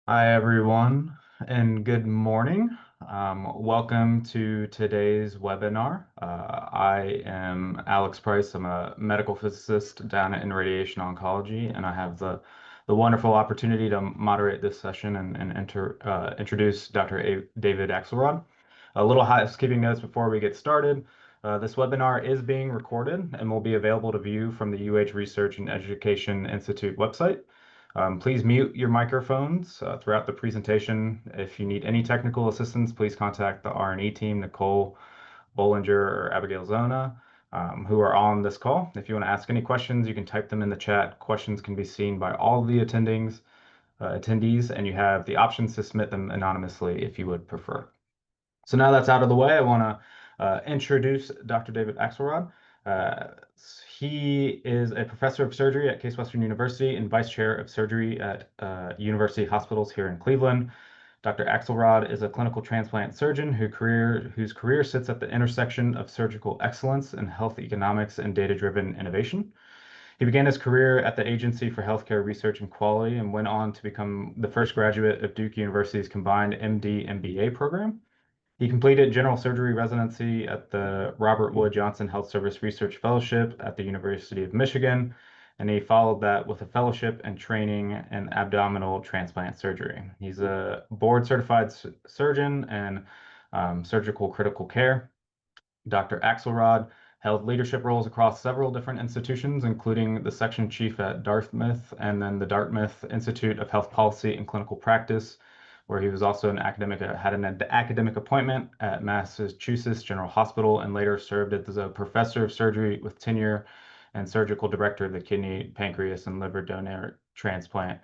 Hi, everyone, and good morning. Welcome to today's webinar. I am Alex Price. I'm a medical physicist down in radiation oncology, and I have the wonderful opportunity to moderate this session and introduce Dr. David Axelrod. A little housekeeping notes before we get started. This webinar is being recorded and will be available to view from the UH Research and Education Institute website. Please mute your microphones throughout the presentation. If you need any technical assistance, please contact the R&E team, Nicole Bollinger or Abigail Zona, who are on this call. If you want to ask any questions, you can type them in the chat. Questions can be seen by all the attendees, and you have the options to submit them anonymously if you would prefer. So now that's out of the way, I want to introduce Dr. David Axelrod. Uh, he is a professor of surgery at Case Western University and vice chair of surgery at University Hospitals here in Cleveland. Dr. Axelrod is a clinical transplant surgeon whose career sits at the intersection of surgical excellence and health economics and data-driven innovation. He began his career at the Agency for Healthcare Research and Quality and went on to become the first graduate of Duke University's combined MD-MBA program. He completed general surgery residency at the Robert Wood Johnson Health Service Research Fellowship at the University of Michigan, and he followed that with a fellowship and training in abdominal transplant surgery. He's a board certified surgeon and surgical critical care. Dr. Axelrod held leadership roles across several different institutions, including the section chief at Dartmouth and then the Dartmouth Institute of Health Policy and Clinical Practice, where he was also had an academic appointment at Massachusetts General Hospital and later served as a professor of surgery with tenure and surgical director of the Kidney, Pancreas, and Liver Donor Transplant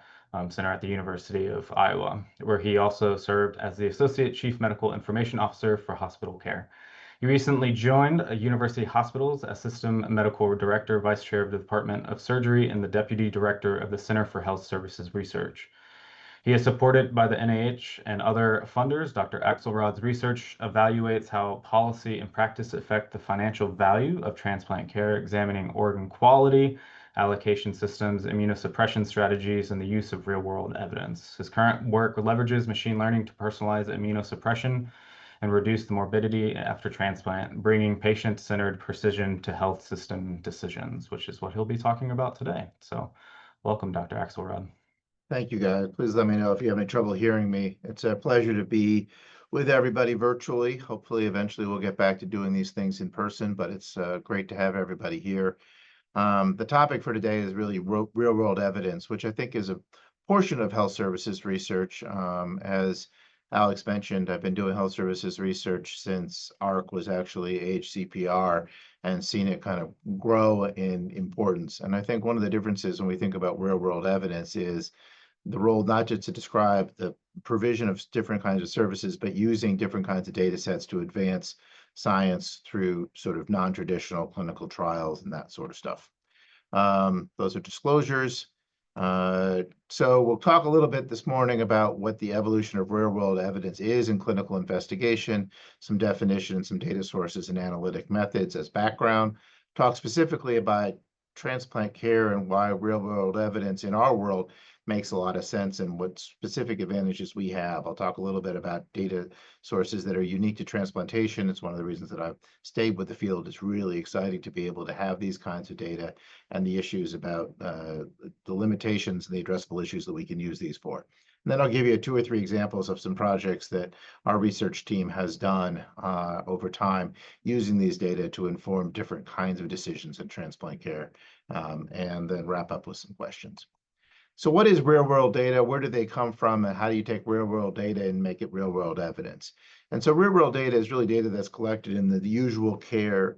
Center at the University of Iowa, where he also served as the Associate Chief Medical Information Officer for hospital care. He recently joined University Hospitals as System Medical Director, Vice Chair of the Department of Surgery, and the Deputy Director of the Center for Health Services Research. He is supported by the NIH and other funders. Dr. Axelrod's research evaluates how policy and practice affect the financial value of transplant care, examining organ quality, allocation systems, immunosuppression strategies, and the use of real-world evidence. His current work leverages machine learning to personalize immunosuppression and reduce the morbidity after transplant, bringing patient-centered precision to health system decisions, which is what he'll be talking about today. So welcome, Dr. Axelrod. Thank you, guys. Please let me know if you have any trouble hearing me. It's a pleasure to be with everybody virtually. Hopefully, eventually we'll get back to doing these things in person, but it's great to have everybody here. The topic for today is really real-world evidence, which I think is a portion of health services research. As Alex mentioned, I've been doing health services research since ARC was actually HCPR and seen it kind of grow in importance. And I think one of the differences when we think about real-world evidence is the role not just to describe the provision of different kinds of services, but using different kinds of data sets to advance science through sort of non-traditional clinical trials and that sort of stuff. Those are disclosures. So we'll talk a little bit this morning about what the evolution of real-world evidence is in clinical investigation, some definition, some data sources and analytic methods as background, talk specifically about transplant care and why real-world evidence in our world makes a lot of sense and what specific advantages we have. I'll talk a little bit about data sources that are unique to transplantation. It's one of the reasons that I've stayed with the field. It's really exciting to be able to have these kinds of data and the issues about the limitations and the addressable issues that we can use these for. And then I'll give you 2 or 3 examples of some projects that our research team has done over time using these data to inform different kinds of decisions in transplant care, and then wrap up with some questions. So what is real-world data? Where do they come from? And how do you take real-world data and make it real-world evidence? And so real-world data is really data that's collected in the usual care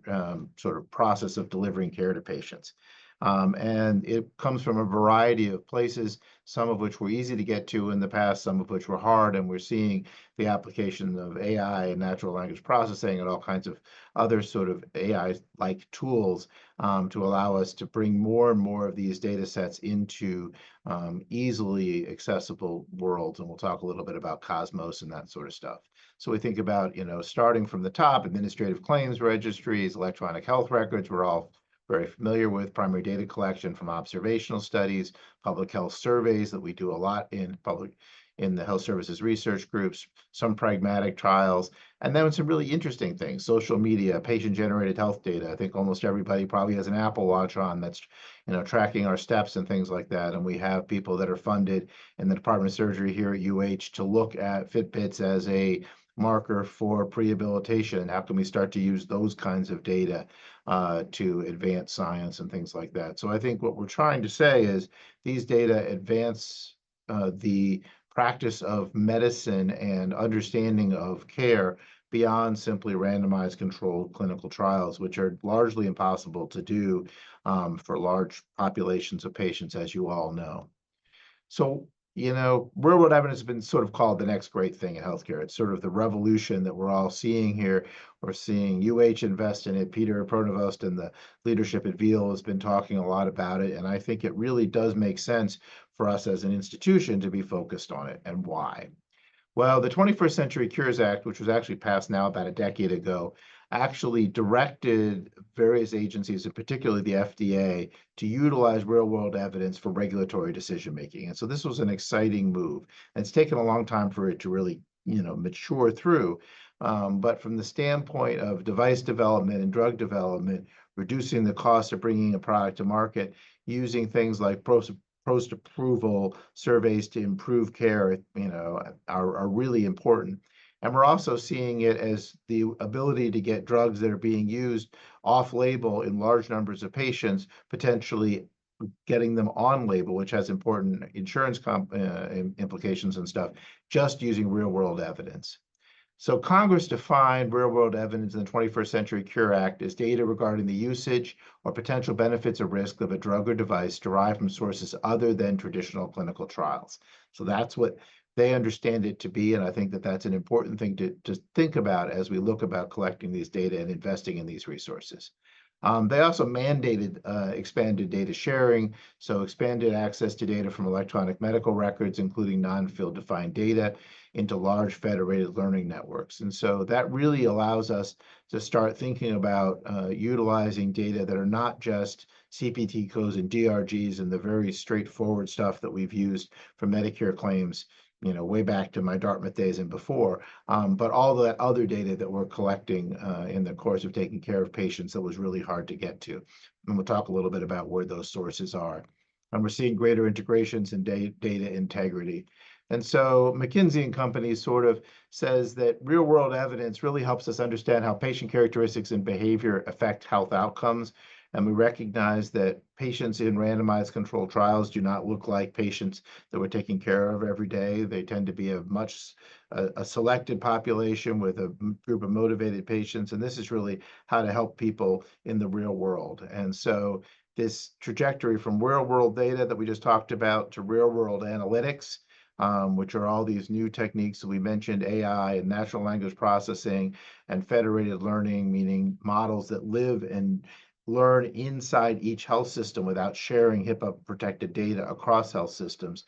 sort of process of delivering care to patients. And it comes from a variety of places, some of which were easy to get to in the past, some of which were hard, and we're seeing the application of AI and natural language processing and all kinds of other sort of AI-like tools to allow us to bring more and more of these data sets into easily accessible worlds. And we'll talk a little bit about Cosmos and that sort of stuff. So we think about, starting from the top, administrative claims registries, electronic health records, we're all very familiar with primary data collection from observational studies, public health surveys that we do a lot in in the health services research groups, some pragmatic trials, and then some really interesting things, social media, patient-generated health data. I think almost everybody probably has an Apple Watch on that's, tracking our steps and things like that. And we have people that are funded in the Department of Surgery here at UH to look at Fitbits as a marker for prehabilitation. How can we start to use those kinds of data to advance science and things like that? So I think what we're trying to say is these data advance the practice of medicine and understanding of care beyond simply randomized controlled clinical trials, which are largely impossible to do for large populations of patients, as you all know. So, real-world evidence has been sort of called the next great thing in healthcare. It's sort of the revolution that we're all seeing here. We're seeing UH invest in it. Peter Pronovost and the leadership at Veal has been talking a lot about it, and I think it really does make sense for us as an institution to be focused on it. And why? Well, the 21st Century Cures Act, which was actually passed now about a decade ago, actually directed various agencies, and particularly the FDA, to utilize real-world evidence for regulatory decision-making. And so this was an exciting move. And it's taken a long time for it to really, mature through. But from the standpoint of device development and drug development, reducing the cost of bringing a product to market, using things like post-approval surveys to improve care, are really important. And we're also seeing it as the ability to get drugs that are being used off-label in large numbers of patients, potentially getting them on label, which has important insurance implications and stuff, just using real-world evidence. So Congress defined real-world evidence in the 21st Century Cure Act as data regarding the usage or potential benefits or risk of a drug or device derived from sources other than traditional clinical trials. So that's what they understand it to be, and I think that that's an important thing to think about as we look about collecting these data and investing in these resources. They also mandated expanded data sharing, so expanded access to data from electronic medical records, including non-field defined data, into large federated learning networks. And so that really allows us to start thinking about utilizing data that are not just CPT codes and DRGs and the very straightforward stuff that we've used for Medicare claims, way back to my Dartmouth days and before, but all that other data that we're collecting in the course of taking care of patients that was really hard to get to. And we'll talk a little bit about where those sources are. And we're seeing greater integrations and data integrity. And so McKinsey and Company sort of says that real-world evidence really helps us understand how patient characteristics and behavior affect health outcomes. And we recognize that patients in randomized controlled trials do not look like patients that we're taking care of every day. They tend to be a selected population with a group of motivated patients. And this is really how to help people in the real world. And so this trajectory from real-world data that we just talked about to real-world analytics, which are all these new techniques that we mentioned, AI and natural language processing and federated learning, meaning models that live and learn inside each health system without sharing HIPAA-protected data across health systems,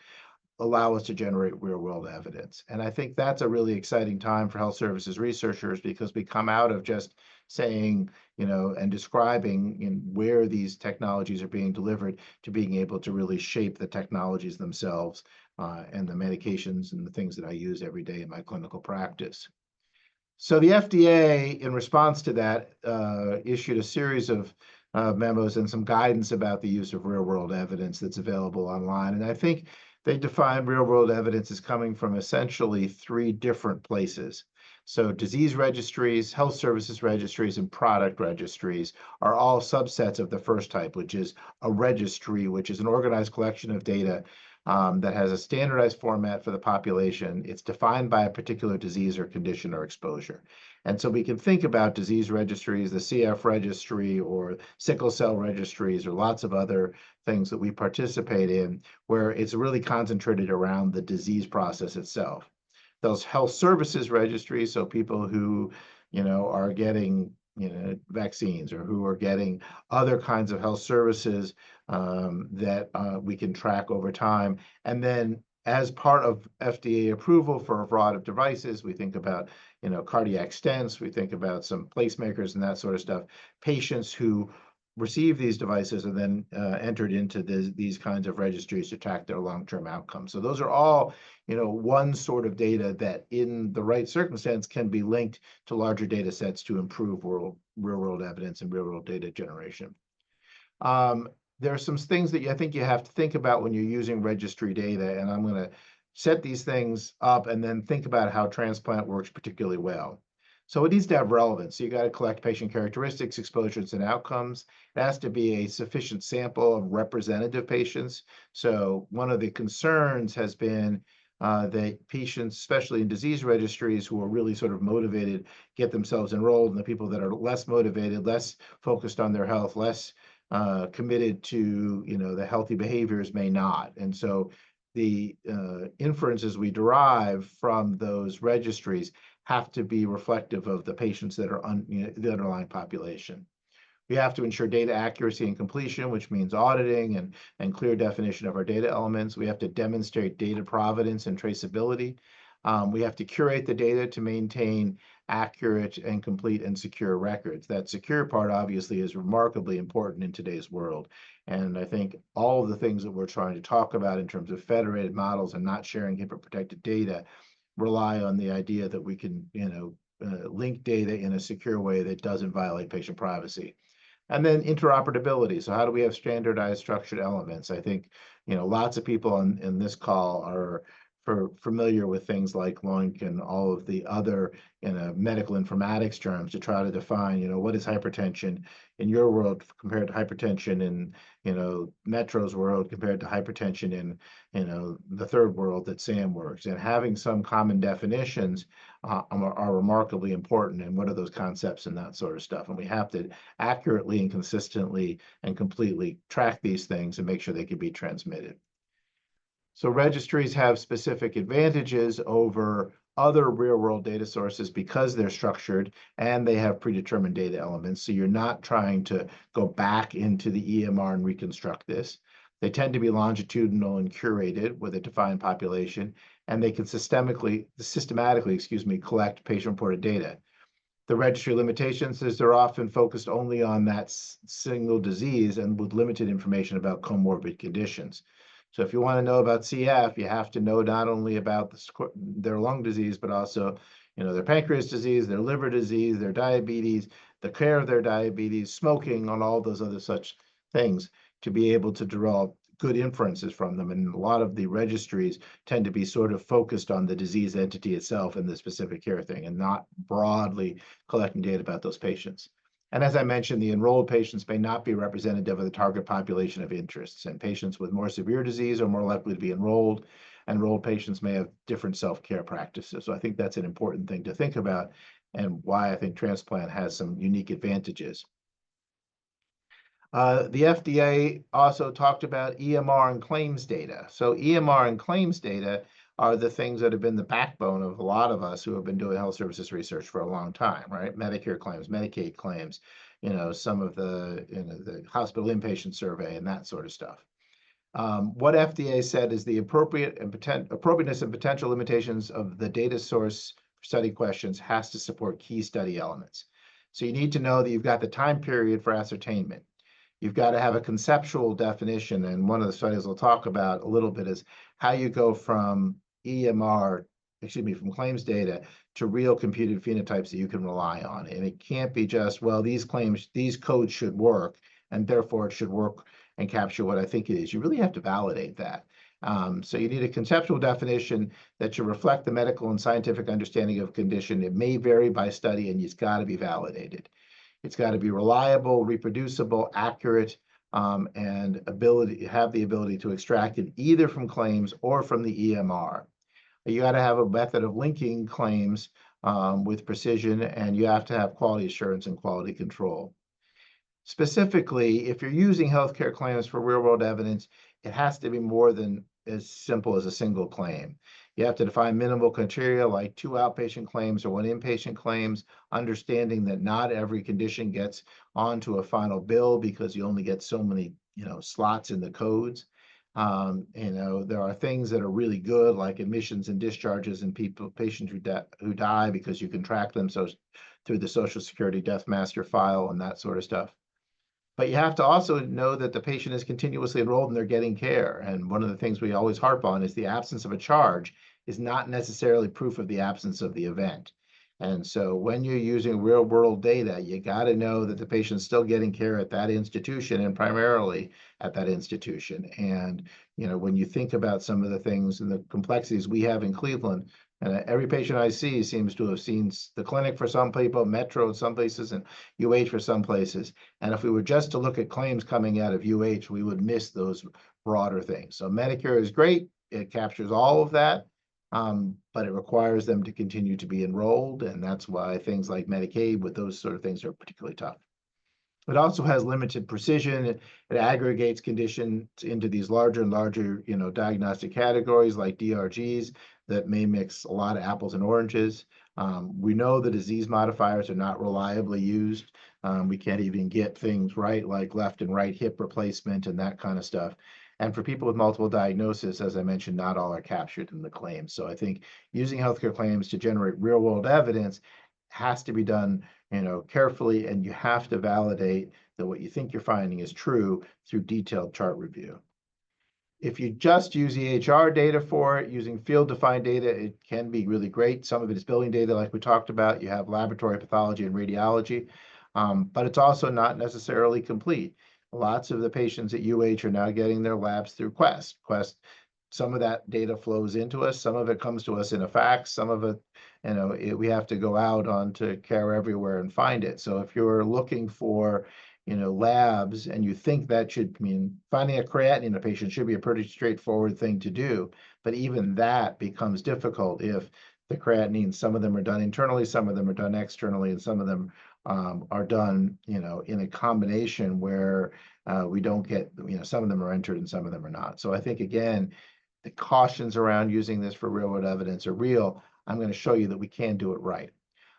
allow us to generate real-world evidence. And I think that's a really exciting time for health services researchers because we come out of just saying, and describing where these technologies are being delivered to being able to really shape the technologies themselves and the medications and the things that I use every day in my clinical practice. So the FDA, in response to that, issued a series of memos and some guidance about the use of real-world evidence that's available online. And I think they define real-world evidence as coming from essentially three different places. So disease registries, health services registries, and product registries are all subsets of the first type, which is a registry, which is an organized collection of data that has a standardized format for the population. It's defined by a particular disease or condition or exposure. And so we can think about disease registries, the CF registry or sickle cell registries or lots of other things that we participate in where it's really concentrated around the disease process itself. Those health services registries, so people who, are getting vaccines or who are getting other kinds of health services that we can track over time. And then as part of FDA approval for a variety of devices, we think about, cardiac stents, we think about some placemakers and that sort of stuff, patients who receive these devices are then entered into these kinds of registries to track their long-term outcomes. So those are all, one sort of data that in the right circumstance can be linked to larger data sets to improve real-world evidence and real-world data generation. There are some things that I think you have to think about when you're using registry data, and I'm going to set these things up and then think about how transplant works particularly well. So it needs to have relevance. So you got to collect patient characteristics, exposures, and outcomes. It has to be a sufficient sample of representative patients. So one of the concerns has been that patients, especially in disease registries, who are really sort of motivated, get themselves enrolled, and the people that are less motivated, less focused on their health, less committed to the healthy behaviors may not. And so the inferences we derive from those registries have to be reflective of the patients that are the underlying population. We have to ensure data accuracy and completion, which means auditing and clear definition of our data elements. We have to demonstrate data provenance and traceability. We have to curate the data to maintain accurate and complete and secure records. That secure part obviously is remarkably important in today's world. And I think all of the things that we're trying to talk about in terms of federated models and not sharing HIPAA protected data rely on the idea that we can, link data in a secure way that doesn't violate patient privacy. And then interoperability. So how do we have standardized structured elements? I think, lots of people in this call are familiar with things like LOINC and all of the other medical informatics terms to try to define, what is hypertension in your world compared to hypertension in, Metro's world compared to hypertension in, the third world that Sam works. And having some common definitions are remarkably important. And what are those concepts and that sort of stuff? And we have to accurately and consistently and completely track these things and make sure they can be transmitted. So registries have specific advantages over other real-world data sources because they're structured and they have predetermined data elements. So you're not trying to go back into the EMR and reconstruct this. They tend to be longitudinal and curated with a defined population, and they can systematically, collect patient-reported data. The registry limitations is they're often focused only on that single disease and with limited information about comorbid conditions. So if you want to know about CF, you have to know not only about their lung disease, but also, their pancreas disease, their liver disease, their diabetes, the care of their diabetes, smoking, on all those other such things to be able to draw good inferences from them. And a lot of the registries tend to be sort of focused on the disease entity itself and the specific care thing and not broadly collecting data about those patients. And as I mentioned, the enrolled patients may not be representative of the target population of interests, and patients with more severe disease are more likely to be enrolled. Enrolled patients may have different self-care practices. So I think that's an important thing to think about and why I think transplant has some unique advantages. The FDA also talked about EMR and claims data. So EMR and claims data are the things that have been the backbone of a lot of us who have been doing health services research for a long time, right? Medicare claims, Medicaid claims, some of the hospital inpatient survey and that sort of stuff. What FDA said is the appropriateness and potential limitations of the data source study questions has to support key study elements. So you need to know that you've got the time period for ascertainment. You've got to have a conceptual definition, and one of the studies we'll talk about a little bit is how you go from from claims data to real computed phenotypes that you can rely on. And it can't be just, well, these codes should work, and therefore it should work and capture what I think it is. You really have to validate that. So you need a conceptual definition that should reflect the medical and scientific understanding of condition. It may vary by study, and it's got to be validated. It's got to be reliable, reproducible, accurate, and have the ability to extract it either from claims or from the EMR. You got to have a method of linking claims with precision, and you have to have quality assurance and quality control. Specifically, if you're using healthcare claims for real-world evidence, it has to be more than as simple as a single claim. You have to define minimal criteria like 2 outpatient claims or 1 inpatient claims, understanding that not every condition gets onto a final bill because you only get so many, slots in the codes. There are things that are really good, like admissions and discharges and patients who die because you can track them through the Social Security Death Master file and that sort of stuff. But you have to also know that the patient is continuously enrolled and they're getting care. And one of the things we always harp on is the absence of a charge is not necessarily proof of the absence of the event. And so when you're using real world data, you got to know that the patient's still getting care at that institution and primarily at that institution. And, when you think about some of the things and the complexities we have in Cleveland, and every patient I see seems to have seen the clinic for some people, Metro in some places, and UH for some places. And if we were just to look at claims coming out of UH, we would miss those broader things. So Medicare is great. It captures all of that, but it requires them to continue to be enrolled. And that's why things like Medicaid with those sort of things are particularly tough. It also has limited precision. It aggregates conditions into these larger and larger, diagnostic categories like DRGs that may mix a lot of apples and oranges. We know the disease modifiers are not reliably used. We can't even get things right like left and right hip replacement and that kind of stuff. And for people with multiple diagnoses, as I mentioned, not all are captured in the claims. So I think using healthcare claims to generate real world evidence has to be done carefully, and you have to validate that what you think you're finding is true through detailed chart review. If you just use EHR data for it, using field-defined data, it can be really great. Some of it is billing data, like we talked about. You have laboratory pathology and radiology, but it's also not necessarily complete. Lots of the patients at UH are now getting their labs through Quest. Some of that data flows into us. Some of it comes to us in a fax. Some of it, we have to go out onto Care Everywhere and find it. So if you're looking for labs, and you think that should mean finding a creatinine in a patient should be a pretty straightforward thing to do. But even that becomes difficult if the creatinine, some of them are done internally, some of them are done externally, and some of them are done, in a combination where we don't get, some of them are entered and some of them are not. So I think, again, the cautions around using this for real world evidence are real. I'm going to show you that we can do it right.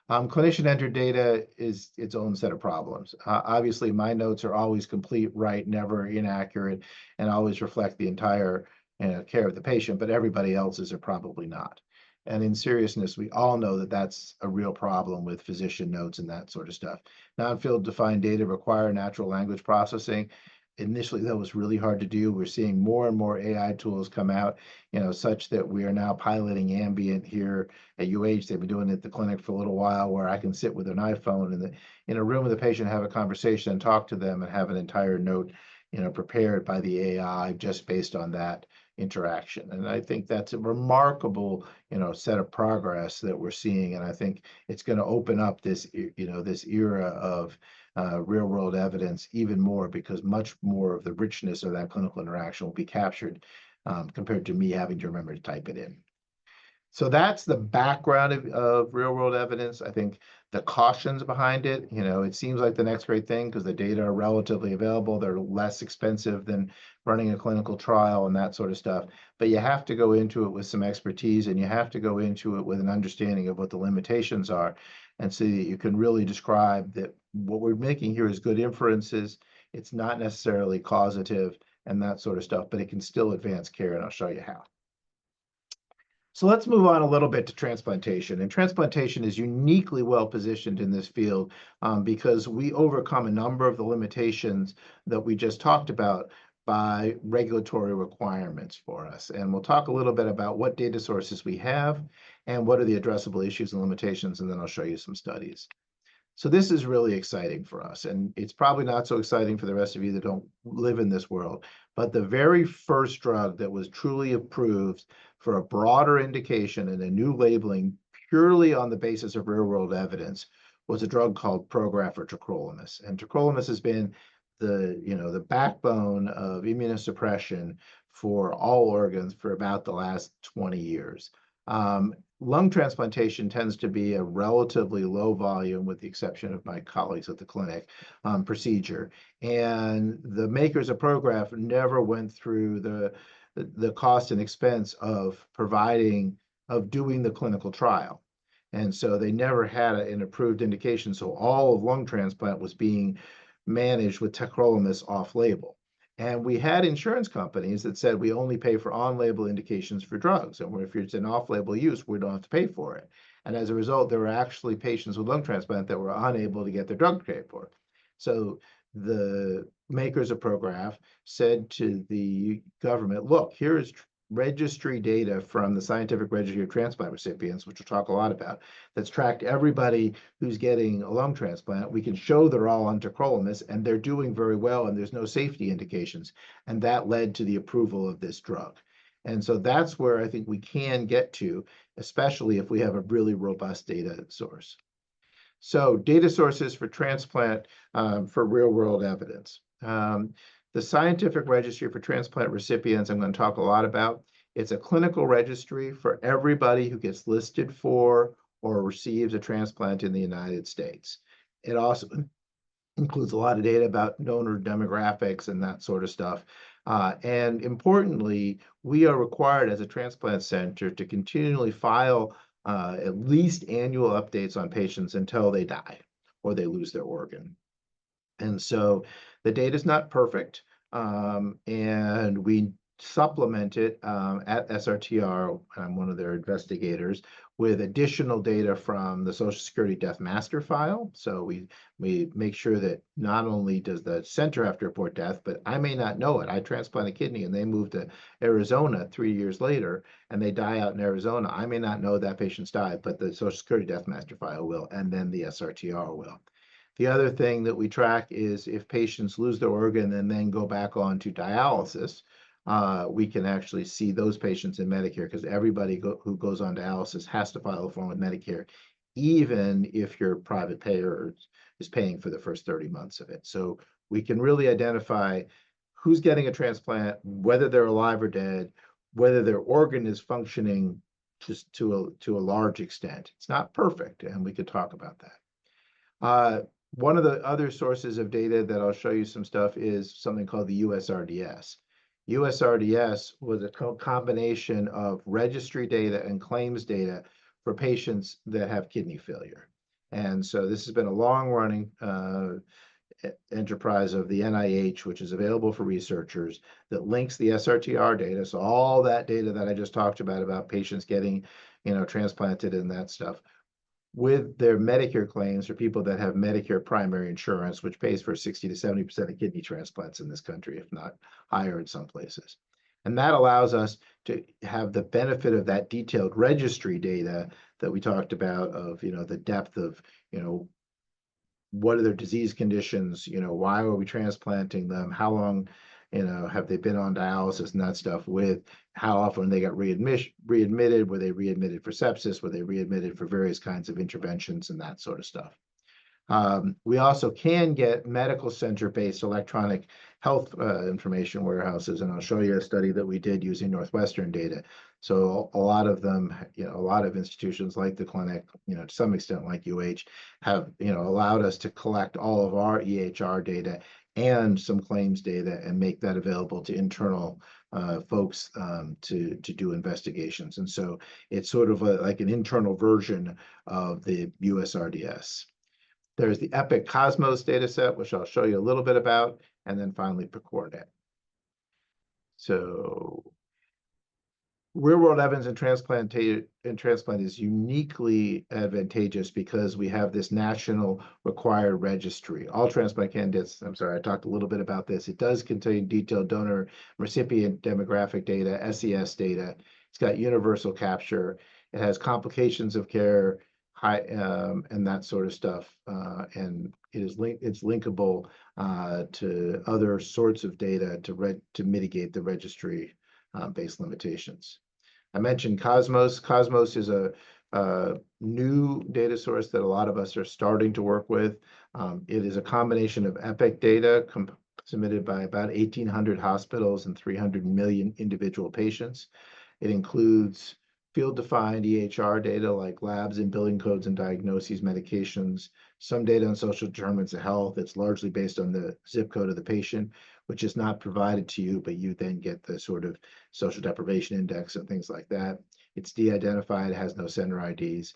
Clinician entered data is its own set of problems. Obviously, my notes are always complete, right, never inaccurate, and always reflect the entire care of the patient, but everybody else's are probably not. And in seriousness, we all know that that's a real problem with physician notes and that sort of stuff. Non-field defined data require natural language processing. Initially, that was really hard to do. We're seeing more and more AI tools come out, such that we are now piloting ambient here at UH. They've been doing it at the clinic for a little while, where I can sit with an iPhone in a room with a patient, have a conversation, and talk to them, and have an entire note, prepared by the AI just based on that interaction. And I think that's a remarkable, set of progress that we're seeing. And I think it's going to open up this, this era of real world evidence even more, because much more of the richness of that clinical interaction will be captured compared to me having to remember to type it in. So that's the background of real world evidence. I think the cautions behind it, it seems like the next great thing because the data are relatively available. They're less expensive than running a clinical trial and that sort of stuff. But you have to go into it with some expertise, and you have to go into it with an understanding of what the limitations are, and so that you can really describe that what we're making here is good inferences. It's not necessarily causative and that sort of stuff, but it can still advance care, and I'll show you how. So let's move on a little bit to transplantation. And transplantation is uniquely well positioned in this field because we overcome a number of the limitations that we just talked about by regulatory requirements for us. And we'll talk a little bit about what data sources we have and what are the addressable issues and limitations, and then I'll show you some studies. So this is really exciting for us, and it's probably not so exciting for the rest of you that don't live in this world. But the very first drug that was truly approved for a broader indication and a new labeling purely on the basis of real-world evidence was a drug called Prograf or tacrolimus. And tacrolimus has been the backbone of immunosuppression for all organs for about the last 20 years. Lung transplantation tends to be a relatively low volume, with the exception of my colleagues at the clinic, procedure. And the makers of Prograf never went through the cost and expense of doing the clinical trial. And so they never had an approved indication. So all of lung transplant was being managed with tacrolimus off-label. And we had insurance companies that said we only pay for on-label indications for drugs. And if it's an off-label use, we don't have to pay for it. And as a result, there were actually patients with lung transplant that were unable to get their drug paid for. So the makers of Prograph said to the government, look, here is registry data from the Scientific Registry of Transplant Recipients, which we'll talk a lot about, that's tracked everybody who's getting a lung transplant. We can show they're all on tacrolimus and they're doing very well and there's no safety indications. And that led to the approval of this drug. And so that's where I think we can get to, especially if we have a really robust data source. So data sources for transplant for real world evidence. The Scientific Registry for Transplant Recipients, I'm going to talk a lot about. It's a clinical registry for everybody who gets listed for or receives a transplant in the United States. It also includes a lot of data about donor demographics and that sort of stuff. And importantly, we are required as a transplant center to continually file at least annual updates on patients until they die or they lose their organ. And so the data is not perfect, and we supplement it at SRTR. I'm one of their investigators with additional data from the Social Security Death Master File. So we make sure that not only does the center have to report death, but I may not know it. I transplant a kidney and they move to Arizona 3 years later and they die out in Arizona. I may not know that patient's died, but the Social Security Death Master File will, and then the SRTR will. The other thing that we track is if patients lose their organ and then go back on to dialysis, we can actually see those patients in Medicare because everybody who goes on dialysis has to file a form with Medicare, even if your private payer is paying for the first 30 months of it. So we can really identify who's getting a transplant, whether they're alive or dead, whether their organ is functioning just to a large extent. It's not perfect, and we could talk about that. One of the other sources of data that I'll show you some stuff is something called the USRDS. USRDS was a combination of registry data and claims data for patients that have kidney failure. And so this has been a long-running enterprise of the NIH, which is available for researchers, that links the SRTR data. So all that data that I just talked about patients getting, transplanted and that stuff, with their Medicare claims for people that have Medicare primary insurance, which pays for 60 to 70% of kidney transplants in this country, if not higher in some places. And that allows us to have the benefit of that detailed registry data that we talked about of, the depth of, what are their disease conditions, why are we transplanting them, how long, have they been on dialysis and that stuff, with how often they got readmitted, were they readmitted for sepsis, were they readmitted for various kinds of interventions and that sort of stuff. We also can get medical center-based electronic health information warehouses, and I'll show you a study that we did using Northwestern data. So a lot of them, a lot of institutions like the clinic, to some extent like UH, have, allowed us to collect all of our EHR data and some claims data and make that available to internal folks to do investigations. And so it's sort of like an internal version of the USRDS. There's the EPIC Cosmos data set, which I'll show you a little bit about, and then finally PROCORDAT. So real-world evidence in transplant is uniquely advantageous because we have this national required registry. All transplant candidates, I'm sorry, I talked a little bit about this. It does contain detailed donor recipient demographic data, SES data. It's got universal capture. It has complications of care, and that sort of stuff. And it's linkable to other sorts of data to mitigate the registry based limitations. I mentioned Cosmos. Cosmos is a new data source that a lot of us are starting to work with. It is a combination of EPIC data submitted by about 1,800 hospitals and 300 million individual patients. It includes field-defined EHR data like labs and billing codes and diagnoses, medications, some data on social determinants of health. It's largely based on the zip code of the patient, which is not provided to you, but you then get the sort of social deprivation index and things like that. It's de-identified, has no center IDs.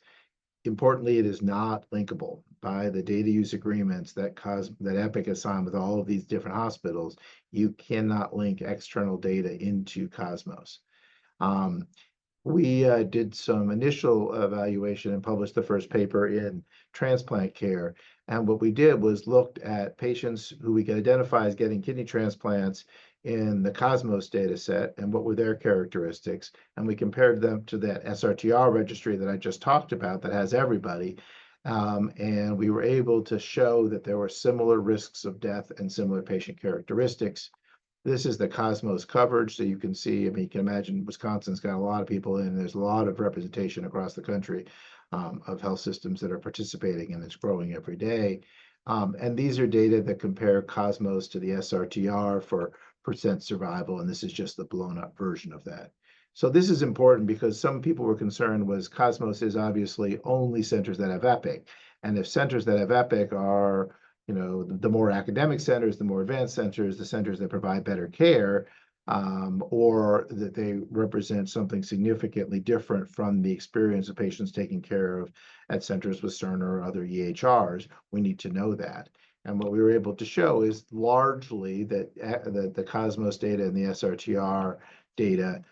Importantly, it is not linkable by the data use agreements that EPIC has signed with all of these different hospitals. You cannot link external data into Cosmos. We did some initial evaluation and published the first paper in Transplant Care, And what we did was looked at patients who we could identify as getting kidney transplants in the Cosmos data set and what were their characteristics. And we compared them to that SRTR registry that I just talked about that has everybody. And we were able to show that there were similar risks of death and similar patient characteristics. This is the Cosmos coverage, so you can see, I mean, you can imagine Wisconsin's got a lot of people in, there's a lot of representation across the country of health systems that are participating, and it's growing every day. And these are data that compare Cosmos to the SRTR for percent survival, and this is just the blown up version of that. So this is important because some people were concerned was Cosmos is obviously only centers that have Epic. And if centers that have Epic are, the more academic centers, the more advanced centers, the centers that provide better care, or that they represent something significantly different from the experience of patients taken care of at centers with Cerner or other EHRs, we need to know that. And what we were able to show is largely that the Cosmos data and the SRTR data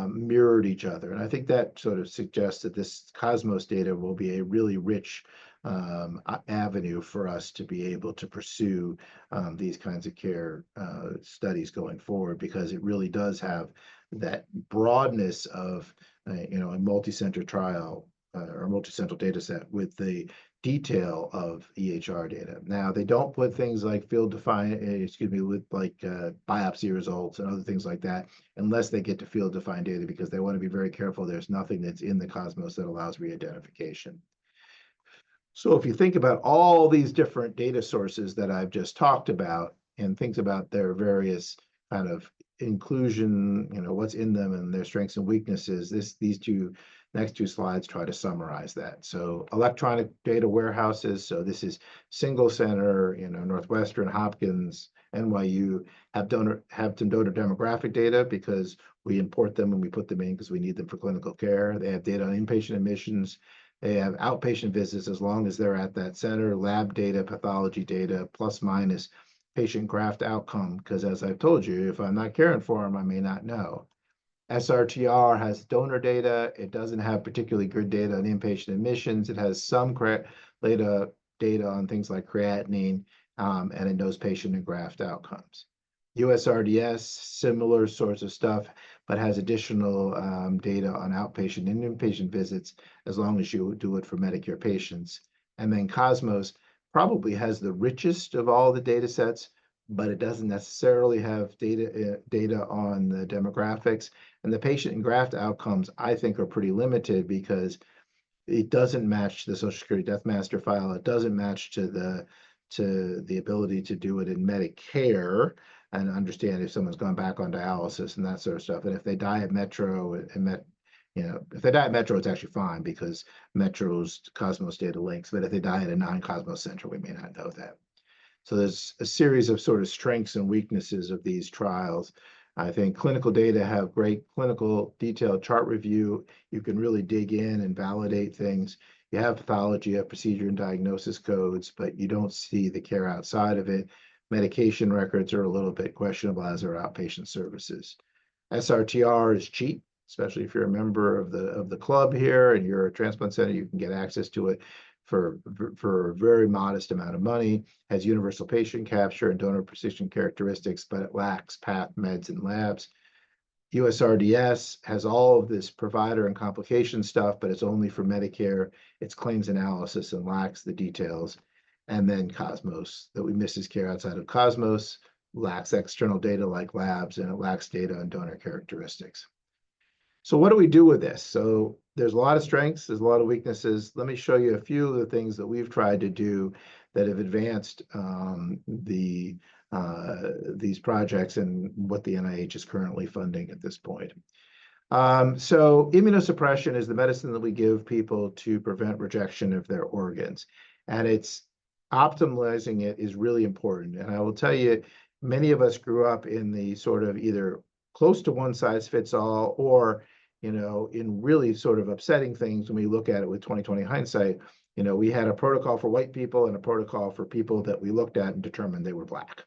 mirrored each other. And I think that sort of suggests that this Cosmos data will be a really rich avenue for us to be able to pursue these kinds of care studies going forward, because it really does have that broadness of a multi-center trial or multi-center data set with the detail of EHR data. Now, they don't put things like with like biopsy results and other things like that, unless they get to field-defined data, because they want to be very careful there's nothing that's in the Cosmos that allows re-identification. So if you think about all these different data sources that I've just talked about and things about their various kind of inclusion, what's in them and their strengths and weaknesses, these next two slides try to summarize that. So electronic data warehouses. So this is single center, Northwestern, Hopkins, NYU have some donor demographic data because we import them and we put them in because we need them for clinical care. They have data on inpatient admissions. They have outpatient visits as long as they're at that center, lab data, pathology data, plus minus patient graft outcome. Because as I've told you, if I'm not caring for them, I may not know. SRTR has donor data. It doesn't have particularly good data on inpatient admissions. It has some data on things like creatinine, and it knows patient and graft outcomes. USRDS, similar sorts of stuff, but has additional data on outpatient and inpatient visits as long as you do it for Medicare patients. And then Cosmos probably has the richest of all the data sets, but it doesn't necessarily have data on the demographics. And the patient and graft outcomes, I think, are pretty limited because it doesn't match the Social Security Death Master File. It doesn't match to the ability to do it in Medicare and understand if someone's gone back on dialysis and that sort of stuff. And if they die at Metro if they die at Metro, it's actually fine because Metro's Cosmos data links. But if they die at a non-Cosmos center, we may not know that. So there's a series of sort of strengths and weaknesses of these trials. I think clinical data have great clinical detailed chart review. You can really dig in and validate things. You have pathology, you have procedure and diagnosis codes, but you don't see the care outside of it. Medication records are a little bit questionable, as are outpatient services. SRTR is cheap, especially if you're a member of the club here and you're a transplant center, you can get access to it for a very modest amount of money, has universal patient capture and donor precision characteristics, but it lacks path, meds, and labs. USRDS has all of this provider and complication stuff, but it's only for Medicare. It's claims analysis and lacks the details. And then Cosmos, that we misses care outside of Cosmos, lacks external data like labs, and it lacks data on donor characteristics. So what do we do with this? So there's a lot of strengths, there's a lot of weaknesses. Let me show you a few of the things that we've tried to do that have advanced these projects and what the NIH is currently funding at this point. So immunosuppression is the medicine that we give people to prevent rejection of their organs. And it's optimizing it is really important. And I will tell you, many of us grew up in the sort of either close to one size fits all or, in really sort of upsetting things when we look at it with 2020 hindsight. We had a protocol for white people and a protocol for people that we looked at and determined they were Black.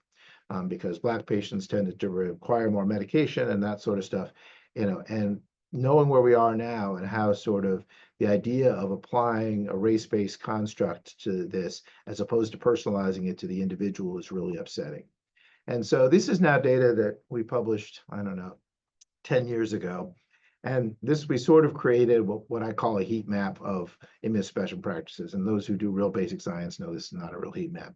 Because Black patients tended to require more medication and that sort of stuff, and knowing where we are now and how sort of the idea of applying a race-based construct to this as opposed to personalizing it to the individual is really upsetting. And so this is now data that we published, I don't know, 10 years ago. And this, we sort of created what I call a heat map of immunosuppression practices. And those who do real basic science know this is not a real heat map.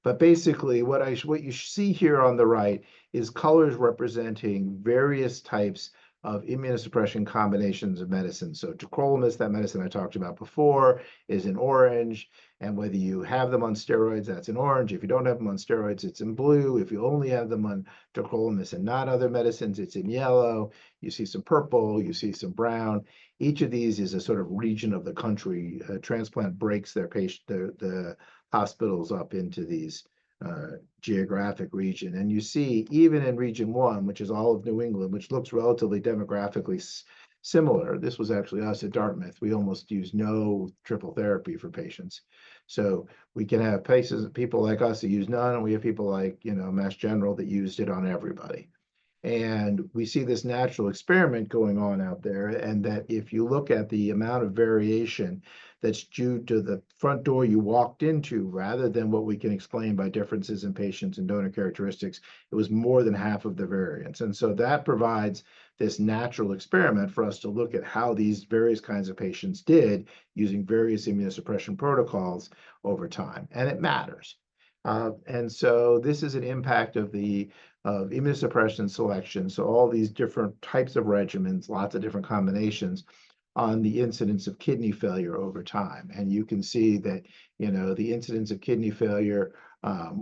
But basically, what you see here on the right is colors representing various types of immunosuppression combinations of medicine. So tacrolimus, that medicine I talked about before, is in orange. And whether you have them on steroids, that's in orange. If you don't have them on steroids, it's in blue. If you only have them on tacrolimus and not other medicines, it's in yellow. You see some purple, you see some brown. Each of these is a sort of region of the country. Transplant breaks the hospitals up into these geographic region. And you see, even in region one, which is all of New England, which looks relatively demographically similar. This was actually us at Dartmouth. We almost use no triple therapy for patients. So we can have people like us that use none, and we have people like, Mass General that used it on everybody. And we see this natural experiment going on out there, and that if you look at the amount of variation that's due to the front door you walked into, rather than what we can explain by differences in patients and donor characteristics, it was more than half of the variance. And so that provides this natural experiment for us to look at how these various kinds of patients did using various immunosuppression protocols over time. And it matters. And so this is an impact of immunosuppression selection. So all these different types of regimens, lots of different combinations on the incidence of kidney failure over time. And you can see that, the incidence of kidney failure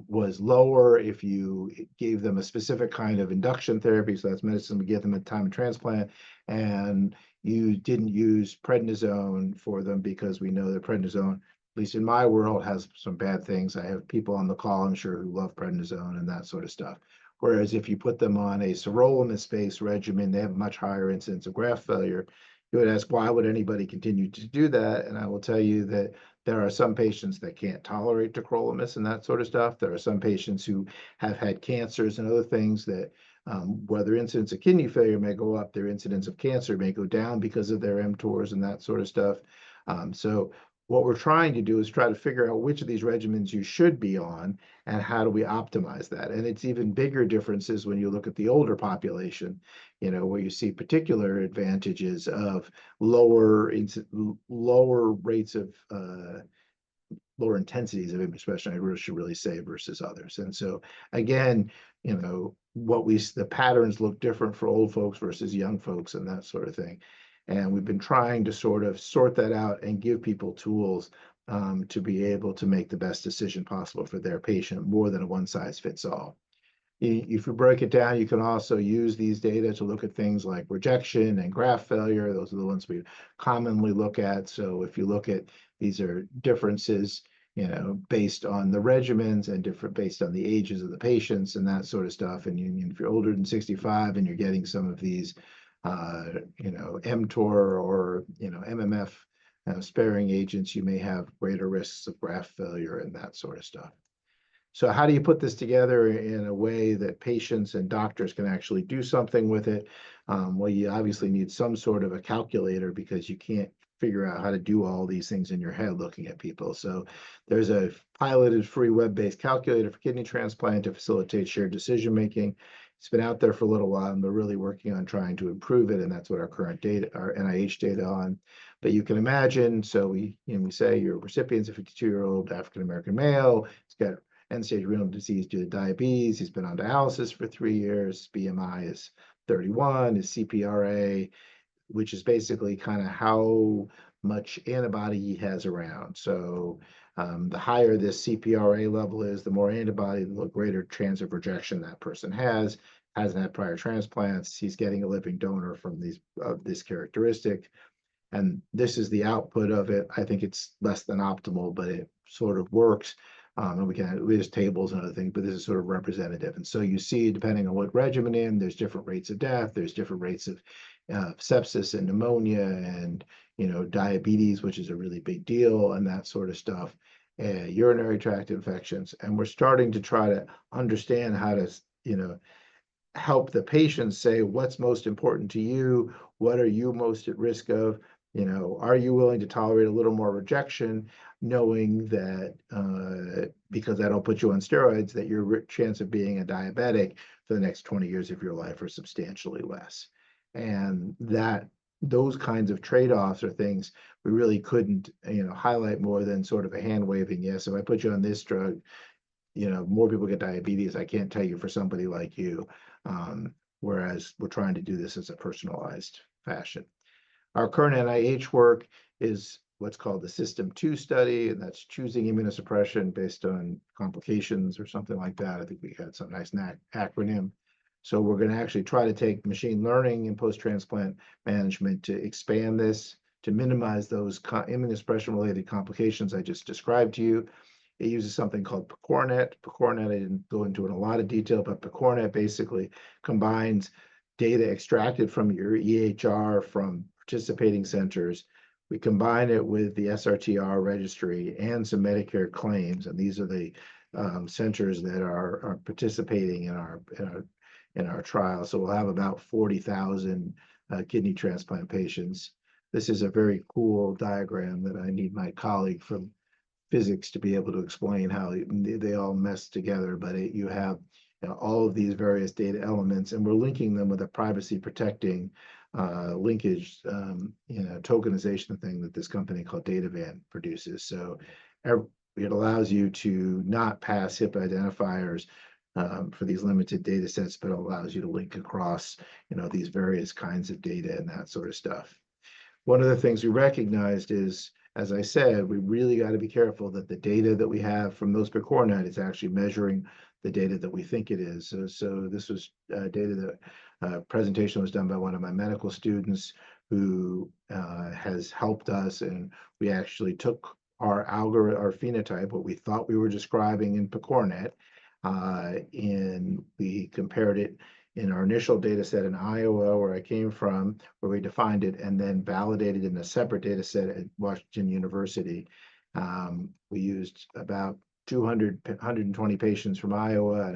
was lower if you gave them a specific kind of induction therapy. So that's medicine we give them at the time of transplant. And you didn't use prednisone for them because we know that prednisone, at least in my world, has some bad things. I have people on the call, I'm sure, who love prednisone and that sort of stuff. Whereas if you put them on a sirolimus-based regimen, they have a much higher incidence of graft failure. You would ask, why would anybody continue to do that? And I will tell you that there are some patients that can't tolerate tacrolimus and that sort of stuff. There are some patients who have had cancers and other things that, where their incidence of kidney failure may go up, their incidence of cancer may go down because of their mTORs and that sort of stuff. So what we're trying to do is try to figure out which of these regimens you should be on and how do we optimize that. And it's even bigger differences when you look at the older population, where you see particular advantages of lower rates of lower intensities of immunosuppression, I should really say, versus others. And so again, the patterns look different for old folks versus young folks and that sort of thing. And we've been trying to sort of sort that out and give people tools to be able to make the best decision possible for their patient, more than a one size fits all. If you break it down, you can also use these data to look at things like rejection and graft failure. Those are the ones we commonly look at. So if you look at, these are differences, based on the regimens and different based on the ages of the patients and that sort of stuff. And if you're older than 65 and you're getting some of these, mTOR or, MMF sparing agents, you may have greater risks of graft failure and that sort of stuff. So how do you put this together in a way that patients and doctors can actually do something with it? Well, you obviously need some sort of a calculator because you can't figure out how to do all these things in your head looking at people. So there's a piloted free web-based calculator for kidney transplant to facilitate shared decision-making. It's been out there for a little while, and we're really working on trying to improve it, and that's what our current data, our NIH data on. But you can imagine, so we say your recipient's a 52-year-old African-American male. He's got end-stage renal disease due to diabetes. He's been on dialysis for 3 years. BMI is 31. His CPRA, which is basically kind of how much antibody he has around. So the higher this CPRA level is, the more antibody, the greater chance of rejection that person has. Hasn't had prior transplants. He's getting a living donor from this characteristic. And this is the output of it. I think it's less than optimal, but it sort of works. And there's tables and other things, but this is sort of representative. And so you see, depending on what regimen there's different rates of death, there's different rates of sepsis and pneumonia and, diabetes, which is a really big deal, and that sort of stuff, urinary tract infections. And we're starting to try to understand how to, help the patients say what's most important to you, what are you most at risk of, are you willing to tolerate a little more rejection, knowing that because that'll put you on steroids, that your chance of being a diabetic for the next 20 years of your life are substantially less. And that those kinds of trade-offs are things we really couldn't, highlight more than sort of a hand waving, yes, if I put you on this drug, more people get diabetes. I can't tell you for somebody like you. Um, Whereas we're trying to do this as a personalized fashion. Our current NIH work is what's called the System 2 study, and that's choosing immunosuppression based on complications or something like that. I think we had some nice acronym. So we're going to actually try to take machine learning in post-transplant management to expand this, to minimize those immunosuppression-related complications I just described to you. It uses something called PCORNet. PCORNet, I didn't go into in a lot of detail, but PCORNet basically combines data extracted from your EHR from participating centers. We combine it with the SRTR registry and some Medicare claims, and these are the centers that are participating in our trial. So we'll have about 40,000 kidney transplant patients. This is a very cool diagram that I need my colleague from physics to be able to explain how they all mesh together, but you have all of these various data elements, and we're linking them with a privacy protecting linkage, tokenization thing that this company called Datavan produces. So it allows you to not pass HIPAA identifiers for these limited data sets, but allows you to link across, these various kinds of data and that sort of stuff. One of the things we recognized is, as I said, we really got to be careful that the data that we have from those PCORNet is actually measuring the data that we think it is. So this was data that presentation was done by one of my medical students who has helped us, and we actually took our algorithm, our phenotype, what we thought we were describing in PCORNet, and we compared it in our initial data set in Iowa, where I came from, where we defined it, and then validated in a separate data set at Washington University. We used about 120 patients from Iowa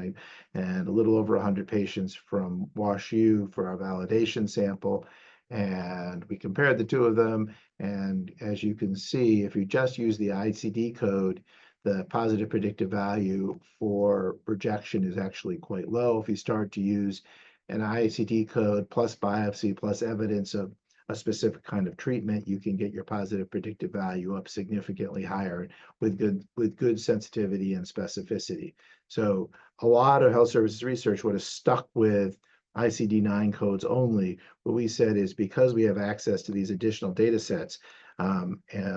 and a little over 100 patients from WashU for our validation sample. And we compared the two of them. And as you can see, if you just use the ICD code, the positive predictive value for rejection is actually quite low. If you start to use an ICD code plus biopsy plus evidence of a specific kind of treatment, you can get your positive predictive value up significantly higher with good sensitivity and specificity. So a lot of health services research would have stuck with ICD-9 codes only. What we said is, because we have access to these additional data sets,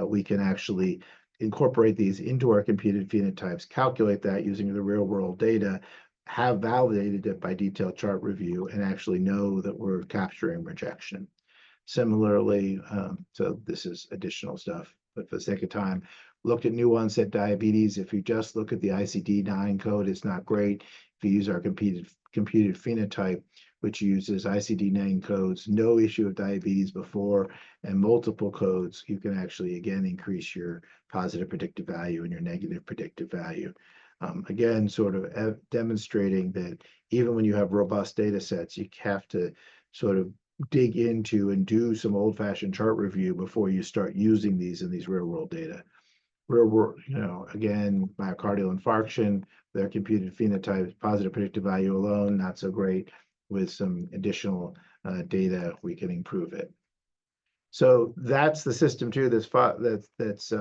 we can actually incorporate these into our computed phenotypes, calculate that using the real world data, have validated it by detailed chart review, and actually know that we're capturing rejection. Similarly, so this is additional stuff, but for the sake of time, looked at new onset diabetes. If you just look at the ICD-9 code, it's not great. If you use our computed phenotype, which uses ICD-9 codes, no issue of diabetes before, and multiple codes, you can actually, again, increase your positive predictive value and your negative predictive value. Again, sort of demonstrating that even when you have robust data sets, you have to sort of dig into and do some old-fashioned chart review before you start using these in these real-world data. Real-world, again, myocardial infarction, their computed phenotype, positive predictive value alone, not so great. With some additional data, we can improve it. So that's the System 2 that's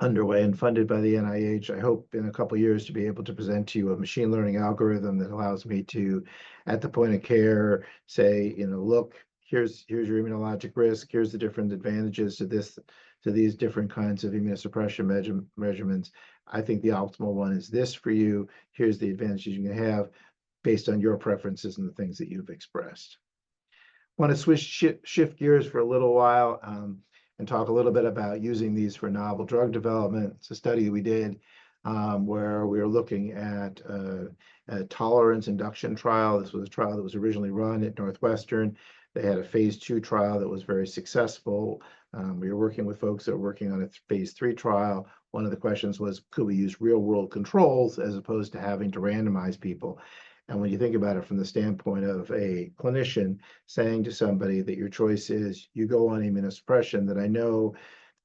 underway and funded by the NIH. I hope in a couple of years to be able to present to you a machine learning algorithm that allows me to, at the point of care, say, look, here's your immunologic risk, here's the different advantages to these different kinds of immunosuppression measurements. I think the optimal one is this for you. Here's the advantages you can have based on your preferences and the things that you've expressed. Want to shift gears for a little while and talk a little bit about using these for novel drug development. It's a study we did where we were looking at a tolerance induction trial. This was a trial that was originally run at Northwestern. They had a phase 2 trial that was very successful. We were working with folks that were working on a phase 3 trial. One of the questions was, could we use real world controls as opposed to having to randomize people? And when you think about it from the standpoint of a clinician saying to somebody that your choice is you go on immunosuppression, that I know,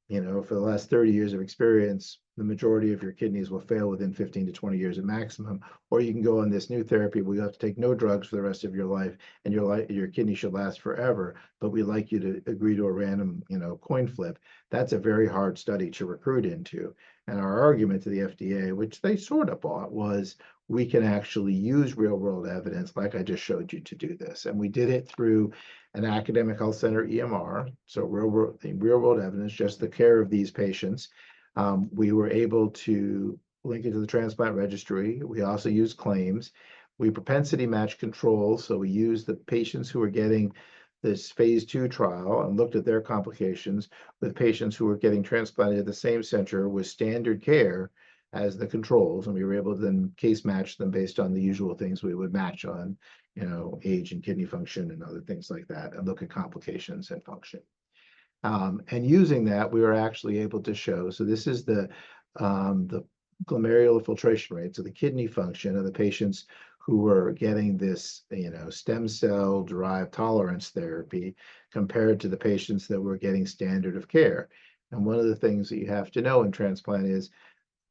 for the last 30 years of experience, the majority of your kidneys will fail within 15 to 20 years at maximum. Or you can go on this new therapy where you have to take no drugs for the rest of your life and your kidney should last forever, but we'd like you to agree to a random, coin flip. That's a very hard study to recruit into. And our argument to the FDA, which they sort of bought, was we can actually use real world evidence, like I just showed you, to do this. And we did it through an academic health center EMR, so real world evidence, just the care of these patients. We were able to link it to the transplant registry. We also use claims. We propensity match controls, so we used the patients who were getting this phase 2 trial and looked at their complications with patients who were getting transplanted at the same center with standard care as the controls, and we were able to then case match them based on the usual things we would match on, age and kidney function and other things like that, and look at complications and function. And using that, we were actually able to show, so this is the glomerular filtration rate, so the kidney function of the patients who were getting this, stem cell derived tolerance therapy compared to the patients that were getting standard of care. And one of the things that you have to know in transplant is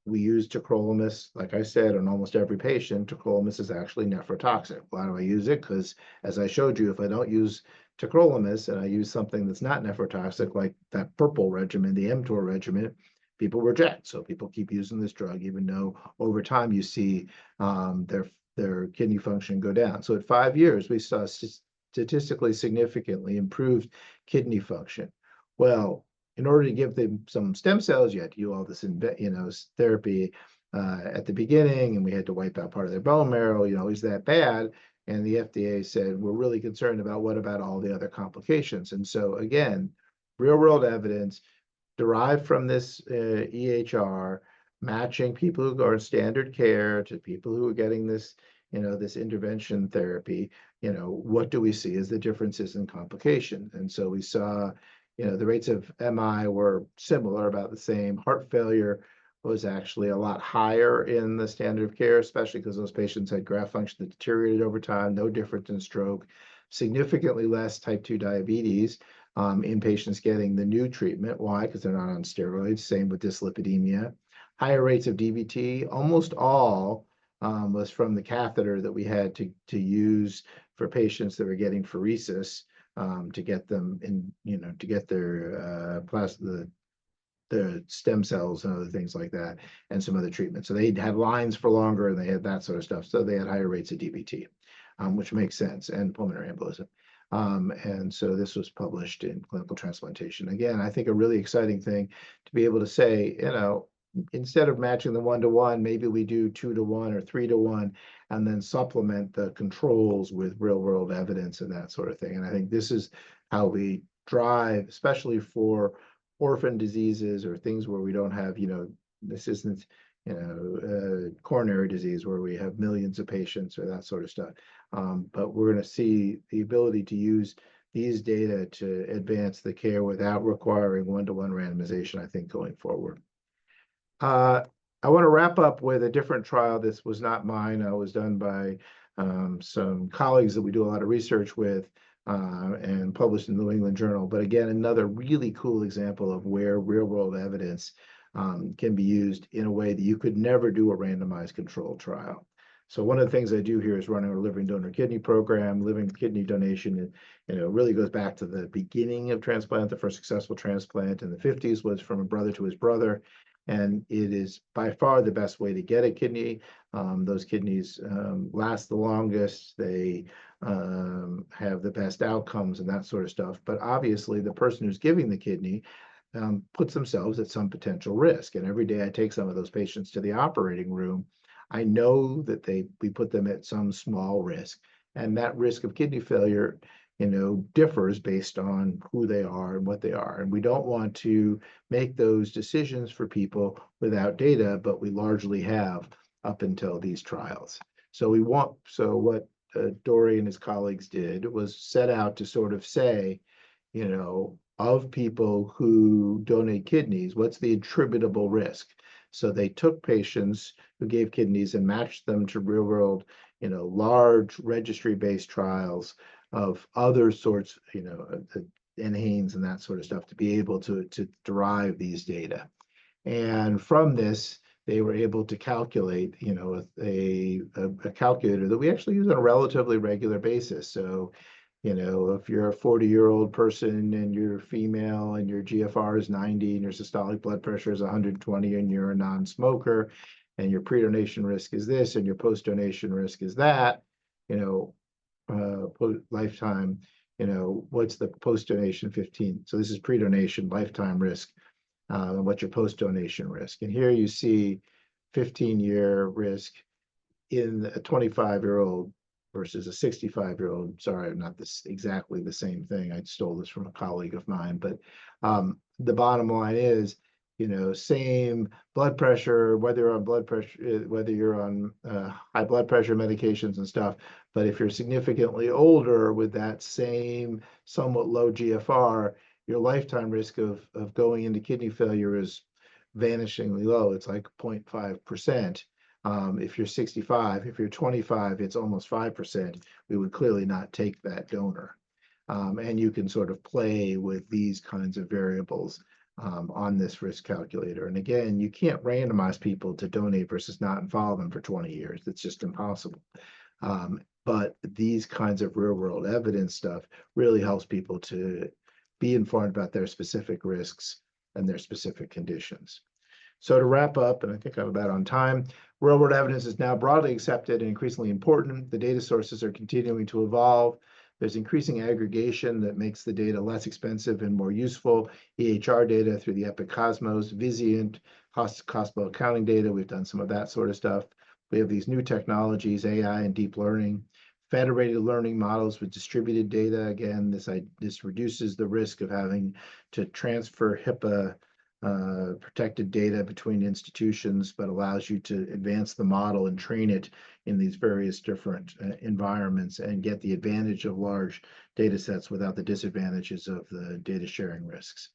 we use tacrolimus, like I said, on almost every patient. Tacrolimus is actually nephrotoxic. Why do I use it? Because as I showed you, if I don't use tacrolimus and I use something that's not nephrotoxic, like that purple regimen, the mTOR regimen, people reject. So people keep using this drug, even though over time you see their kidney function go down. So at 5 years, we saw statistically significantly improved kidney function. Well, in order to give them some stem cells, you had to do all this, therapy at the beginning, and we had to wipe out part of their bone marrow. Is that bad? And the FDA said, we're really concerned about what about all the other complications. And so again, real world evidence derived from this EHR, matching people who are in standard care to people who are getting this, this intervention therapy. What do we see as the differences in complication? And so we saw, the rates of MI were similar, about the same. Heart failure was actually a lot higher in the standard of care, especially because those patients had graft function that deteriorated over time, no different than stroke. Significantly less type 2 diabetes in patients getting the new treatment. Why? Because they're not on steroids. Same with dyslipidemia. Higher rates of DVT, almost all was from the catheter that we had to use for patients that were getting pheresis. To get them in, to get their the stem cells and other things like that, and some other treatments. So they had lines for longer and they had that sort of stuff. So they had higher rates of DVT, which makes sense, and pulmonary embolism. And so this was published in Clinical Transplantation. Again, I think a really exciting thing to be able to say, instead of matching the 1-to-1, maybe we do 2-to-1 or 3-to-1, and then supplement the controls with real world evidence and that sort of thing. And I think this is how we drive, especially for orphan diseases or things where we don't have, this isn't, coronary disease where we have millions of patients or that sort of stuff. But we're going to see the ability to use these data to advance the care without requiring 1-to-1 randomization, I think, going forward. I want to wrap up with a different trial. This was not mine. It was done by some colleagues that we do a lot of research with and published in the New England Journal. But again, another really cool example of where real world evidence can be used in a way that you could never do a randomized controlled trial. So one of the things I do here is running a living donor kidney program. Living kidney donation, really goes back to the beginning of transplant. The first successful transplant in the 50s was from a brother to his brother. And it is by far the best way to get a kidney. Those kidneys last the longest. They have the best outcomes and that sort of stuff. But obviously, the person who's giving the kidney puts themselves at some potential risk. And every day I take some of those patients to the operating room, I know that we put them at some small risk. And that risk of kidney failure, differs based on who they are and what they are. And we don't want to make those decisions for people without data, but we largely have up until these trials. So what Dory and his colleagues did was set out to sort of say, of people who donate kidneys, what's the attributable risk? So they took patients who gave kidneys and matched them to real world, large registry-based trials of other sorts, NHANES and that sort of stuff to be able to derive these data. And from this, they were able to calculate, a calculator that we actually use on a relatively regular basis. So, if you're a 40-year-old person and you're female and your GFR is 90 and your systolic blood pressure is 120 and you're a non-smoker and your pre-donation risk is this and your post-donation risk is that, you know, lifetime, what's the post-donation 15? So this is pre-donation lifetime risk, and what's your post-donation risk? And here you see 15-year risk in a 25-year-old versus a 65-year-old. Sorry, not this exactly the same thing. I stole this from a colleague of mine, but the bottom line is, same blood pressure, whether you're on blood pressure, whether you're on high blood pressure medications and stuff. But if you're significantly older with that same somewhat low GFR, your lifetime risk of going into kidney failure is vanishingly low. It's like 0.5%. If you're 65, if you're 25, it's almost 5%. We would clearly not take that donor. And you can sort of play with these kinds of variables on this risk calculator. And again, you can't randomize people to donate versus not and follow them for 20 years. It's just impossible. But these kinds of real world evidence stuff really helps people to be informed about their specific risks and their specific conditions. So to wrap up, and I think I'm about on time, real world evidence is now broadly accepted and increasingly important. The data sources are continuing to evolve. There's increasing aggregation that makes the data less expensive and more useful. EHR data through the Epic Cosmos, Vizient, hospital accounting data. We've done some of that sort of stuff. We have these new technologies, AI and deep learning, federated learning models with distributed data. Again, this reduces the risk of having to transfer HIPAA protected data between institutions, but allows you to advance the model and train it in these various different environments and get the advantage of large data sets without the disadvantages of the data sharing risks.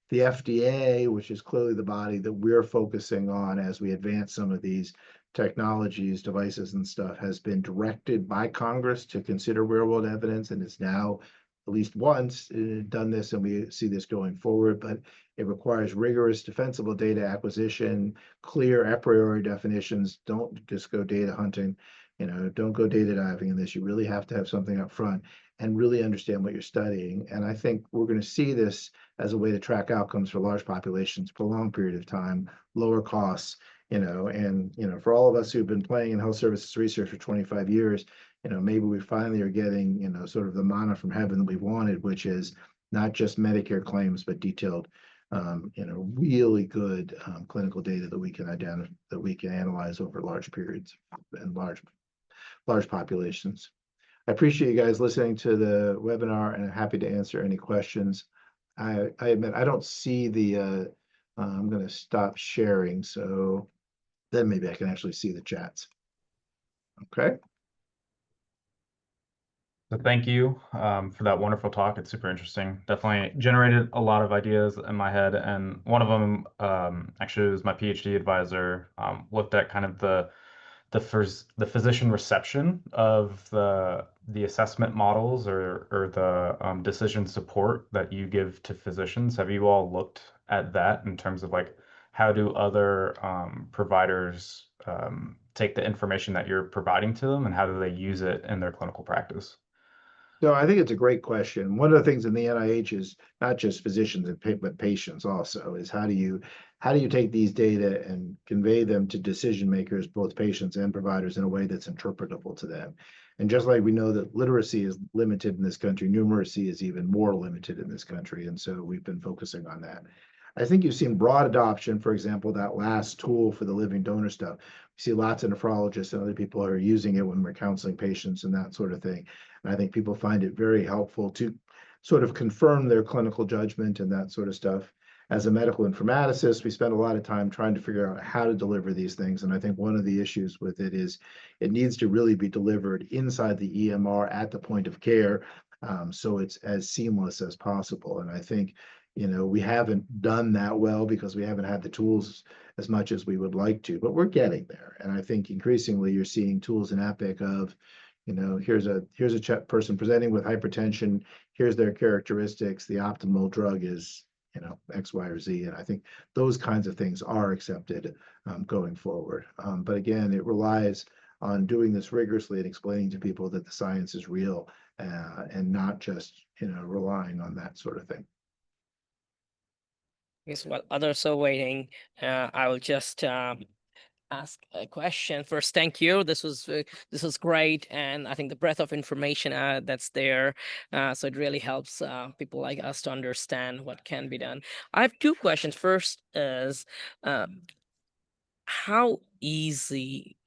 The FDA, which is clearly the body that we're focusing on as we advance some of these technologies, devices, and stuff, has been directed by Congress to consider real-world evidence, and it's now at least once done this, and we see this going forward, but it requires rigorous defensible data acquisition, clear a priori definitions. Don't just go data hunting, don't go data diving in this. You really have to have something up front and really understand what you're studying. And I think we're going to see this as a way to track outcomes for large populations for a long period of time, lower costs, and for all of us who've been playing in health services research for 25 years, maybe we finally are getting, sort of the manna from heaven that we wanted, which is not just Medicare claims, but detailed, really good clinical data that we can identify, that we can analyze over large periods and large populations. I appreciate you guys listening to the webinar, and I'm happy to answer any questions. I admit I don't see the. I'm going to stop sharing, so then maybe I can actually see the chats. Okay. So thank you for that wonderful talk. It's super interesting. Definitely generated a lot of ideas in my head, and one of them actually was my PhD advisor looked at kind of the physician reception of the assessment models or the decision support that you give to physicians. Have you all looked at that in terms of like how do other providers take the information that you're providing to them and how do they use it in their clinical practice? So I think it's a great question. One of the things in the NIH is not just physicians but patients also, is how do you take these data and convey them to decision makers, both patients and providers, in a way that's interpretable to them. And just like we know that literacy is limited in this country, numeracy is even more limited in this country. And so we've been focusing on that. I think you've seen broad adoption, for example, that last tool for the living donor stuff. We see lots of nephrologists and other people who are using it when we're counseling patients and that sort of thing. And I think people find it very helpful to sort of confirm their clinical judgment and that sort of stuff. As a medical informaticist, we spend a lot of time trying to figure out how to deliver these things. And I think one of the issues with it is it needs to really be delivered inside the EMR at the point of care, so it's as seamless as possible. And I think, we haven't done that well because we haven't had the tools as much as we would like to, but we're getting there. And I think increasingly you're seeing tools in Epic of, here's a person presenting with hypertension, here's their characteristics, the optimal drug is, X, Y, or Z. And I think those kinds of things are accepted going forward. But again, it relies on doing this rigorously and explaining to people that the science is real and not just, relying on that sort of thing. Yes, while others are waiting, I will just ask a question. First, thank you. This was great, and I think the breadth of information that's there, so it really helps people like us to understand what can be done. I have two questions. First is how easy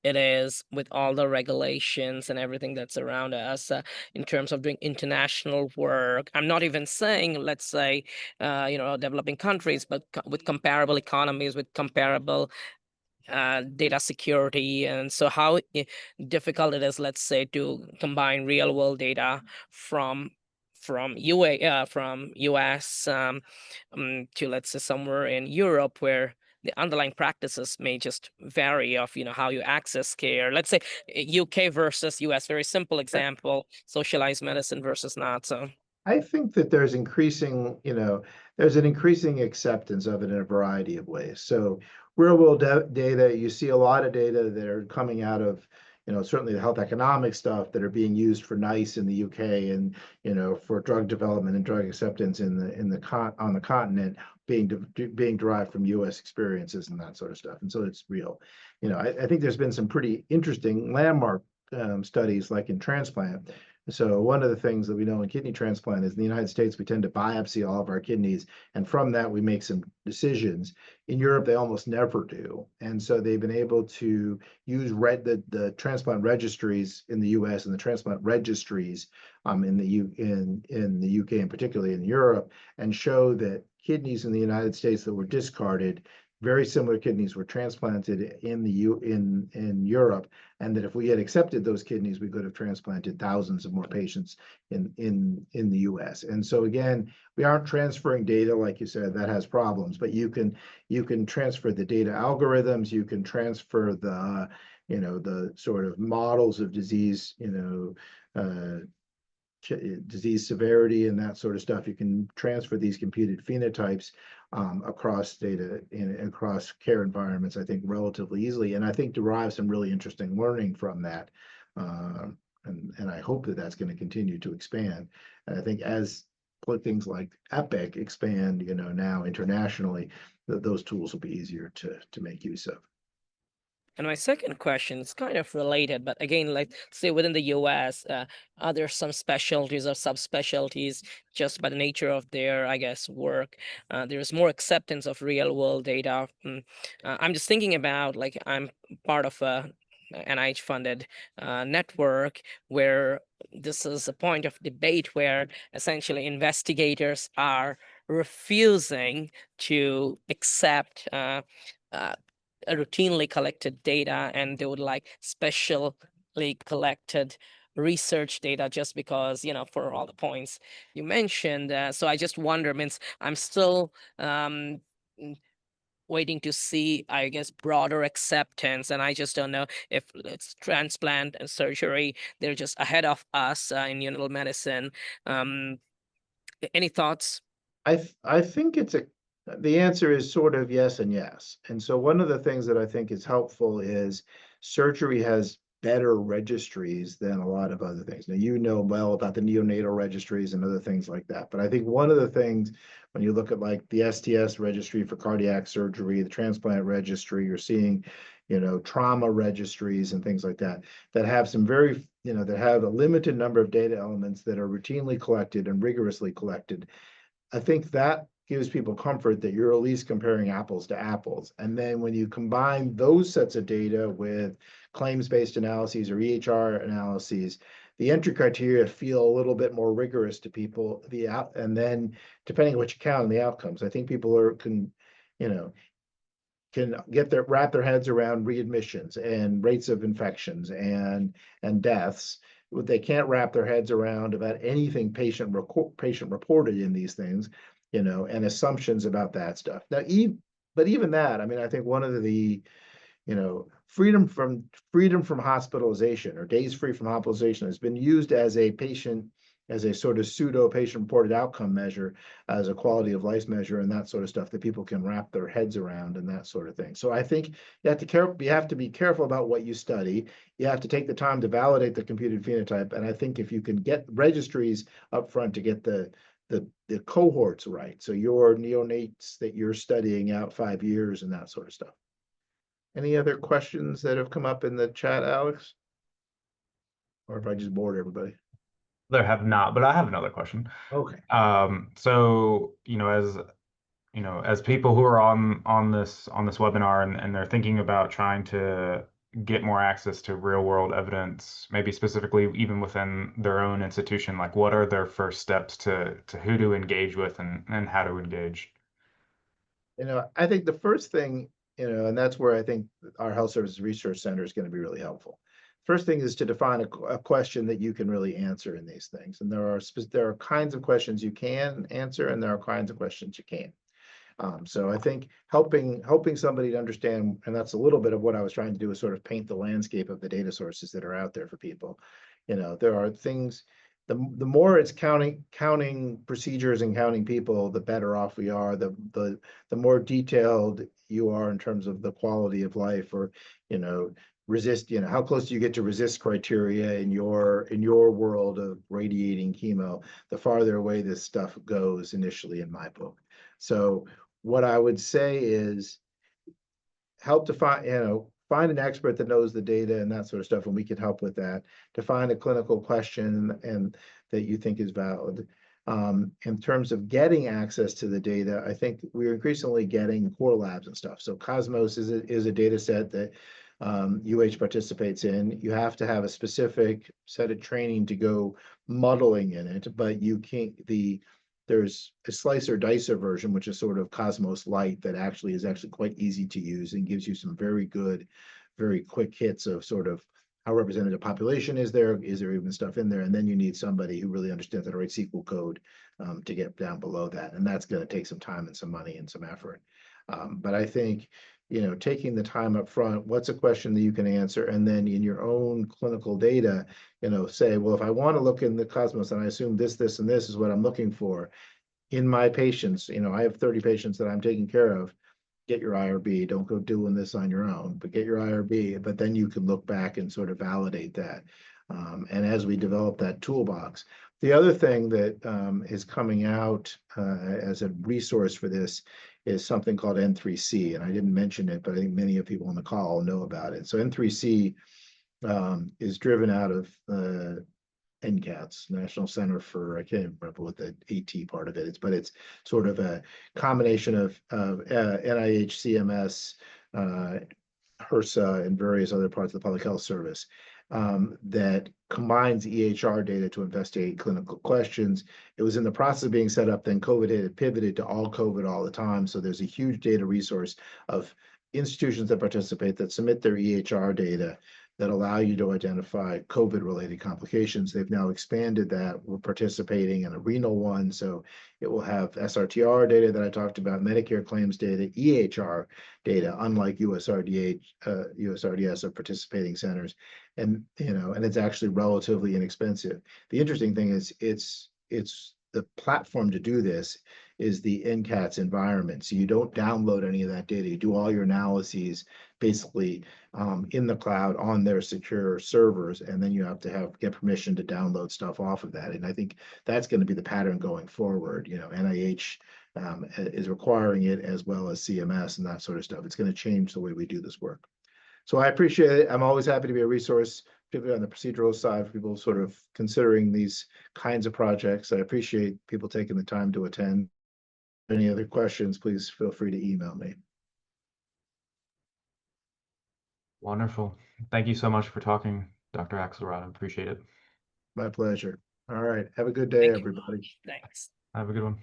it is with all the regulations and everything that's around us in terms of doing international work. I'm not even saying, let's say, developing countries, but with comparable economies, with comparable data security. And so how difficult it is, let's say, to combine real world data from from US to, let's say, somewhere in Europe where the underlying practices may just vary of how you access care. Let's say UK versus US, very simple example, socialized medicine versus not. So I think that there's an increasing acceptance of it in a variety of ways. So real world data, you see a lot of data that are coming out of, certainly the health economic stuff that are being used for NICE in the UK and, for drug development and drug acceptance on the continent being derived from US experiences and that sort of stuff. And so it's real. I think there's been some pretty interesting landmark studies like in transplant. So one of the things that we know in kidney transplant is in the United States, we tend to biopsy all of our kidneys, and from that we make some decisions. In Europe, they almost never do. And so they've been able to use the transplant registries in the US and the transplant registries in the UK and particularly in Europe, and show that kidneys in the United States that were discarded, very similar kidneys were transplanted in Europe, and that if we had accepted those kidneys, we could have transplanted thousands of more patients in the US. And so again, we aren't transferring data, like you said, that has problems, but you can transfer the data algorithms, you can transfer the sort of models of disease, disease severity and that sort of stuff. You can transfer these computed phenotypes across data across care environments, I think, relatively easily, and I think derive some really interesting learning from that. And I hope that that's going to continue to expand. And I think as things like Epic expand, now internationally, those tools will be easier to make use of. And my second question is kind of related, but again, like say within the US, are there some specialties or subspecialties just by the nature of their, I guess, work? There's more acceptance of real world data. I'm just thinking about, like, I'm part of a NIH funded network where this is a point of debate where essentially investigators are refusing to accept routinely collected data, and they would like specially collected research data just because, for all the points you mentioned. So I just wonder, means I'm still waiting to see, I guess, broader acceptance, and I just don't know if it's transplant and surgery, they're just ahead of us in neonatal medicine. Any thoughts? I think the answer is sort of yes and yes. And so one of the things that I think is helpful is surgery has better registries than a lot of other things. Now, you know well about the neonatal registries and other things like that. But I think one of the things when you look at like the STS registry for cardiac surgery, the transplant registry, you're seeing, trauma registries and things like that, that have some that have a limited number of data elements that are routinely collected and rigorously collected. I think that gives people comfort that you're at least comparing apples to apples. And then when you combine those sets of data with claims-based analyses or EHR analyses, the entry criteria feel a little bit more rigorous to people. And then depending on what you count on the outcomes, I think people can wrap their heads around readmissions and rates of infections and deaths. What they can't wrap their heads around about anything patient reported in these things and assumptions about that stuff. Now, but even that, I mean, I think one of the freedom from hospitalization or days free from hospitalization has been used as a sort of pseudo patient reported outcome measure, as a quality of life measure, and that sort of stuff that people can wrap their heads around and that sort of thing. So I think you have to be careful about what you study. You have to take the time to validate the computed phenotype. And I think if you can get registries up front to get the cohorts right, so your neonates that you're studying out 5 years and that sort of stuff. Any other questions that have come up in the chat, Alex? Or if I just bored everybody? There have not, but I have another question. Okay. So, as people who are on this webinar and they're thinking about trying to get more access to real world evidence, maybe specifically even within their own institution, like what are their first steps to who to engage with and how to engage? I think the first thing, and that's where I think our Health Services Research Center is going to be really helpful. First thing is to define a question that you can really answer in these things. And there are kinds of questions you can answer, and there are kinds of questions you can't. So I think helping somebody to understand, and that's a little bit of what I was trying to do, is sort of paint the landscape of the data sources that are out there for people. There are things, the more it's counting procedures and counting people, the better off we are. The more detailed you are in terms of the quality of life, or how close do you get to resist criteria in your world of radiating chemo, the farther away this stuff goes initially, in my book. So what I would say is help to find an expert that knows the data and that sort of stuff, and we can help with that, to find a clinical question and that you think is valid. In terms of getting access to the data, I think we're increasingly getting core labs and stuff. So Cosmos is a data set that UH participates in. You have to have a specific set of training to go muddling in it, but you can't, there's a slicer dicer version, which is sort of Cosmos Lite, that is actually quite easy to use and gives you some very good, very quick hits of sort of how represented a population is there even stuff in there, and then you need somebody who really understands how to write SQL code to get down below that, and that's going to take some time and some money and some effort. But I think taking the time up front, what's a question that you can answer, and then in your own clinical data, say, well, if I want to look in the Cosmos and I assume this, and this is what I'm looking for in my patients, I have 30 patients that I'm taking care of. Get your IRB. Don't go doing this on your own, but get your IRB. But then you can look back and sort of validate that. And as we develop that toolbox, the other thing that is coming out as a resource for this is something called N3C. And I didn't mention it, but I think many of people on the call know about it. So N3C is driven out of NCATS, National Center for, I can't remember what the AT part of it is, but it's sort of a combination of NIH, CMS, HRSA, and various other parts of the Public Health Service that combines EHR data to investigate clinical questions. It was in the process of being set up, then COVID hit, it pivoted to all COVID all the time. So there's a huge data resource of institutions that participate that submit their EHR data that allow you to identify COVID-related complications. They've now expanded that. We're participating in a renal one, so it will have SRTR data that I talked about, Medicare claims data, EHR data, unlike USRDS of participating centers, and it's actually relatively inexpensive. The interesting thing is it's the platform to do this is the NCATS environment. So you don't download any of that data. You do all your analyses basically in the cloud on their secure servers, and then you have to get permission to download stuff off of that. And I think that's going to be the pattern going forward. NIH is requiring it, as well as CMS and that sort of stuff. It's going to change the way we do this work. So I appreciate it. I'm always happy to be a resource, particularly on the procedural side, for people sort of considering these kinds of projects. I appreciate people taking the time to attend. Any other questions, please feel free to email me. Wonderful. Thank you so much for talking, Dr. Axelrod. I appreciate it. My pleasure. All right. Have a good day, Thank you everybody. much. Thanks. Have a good one.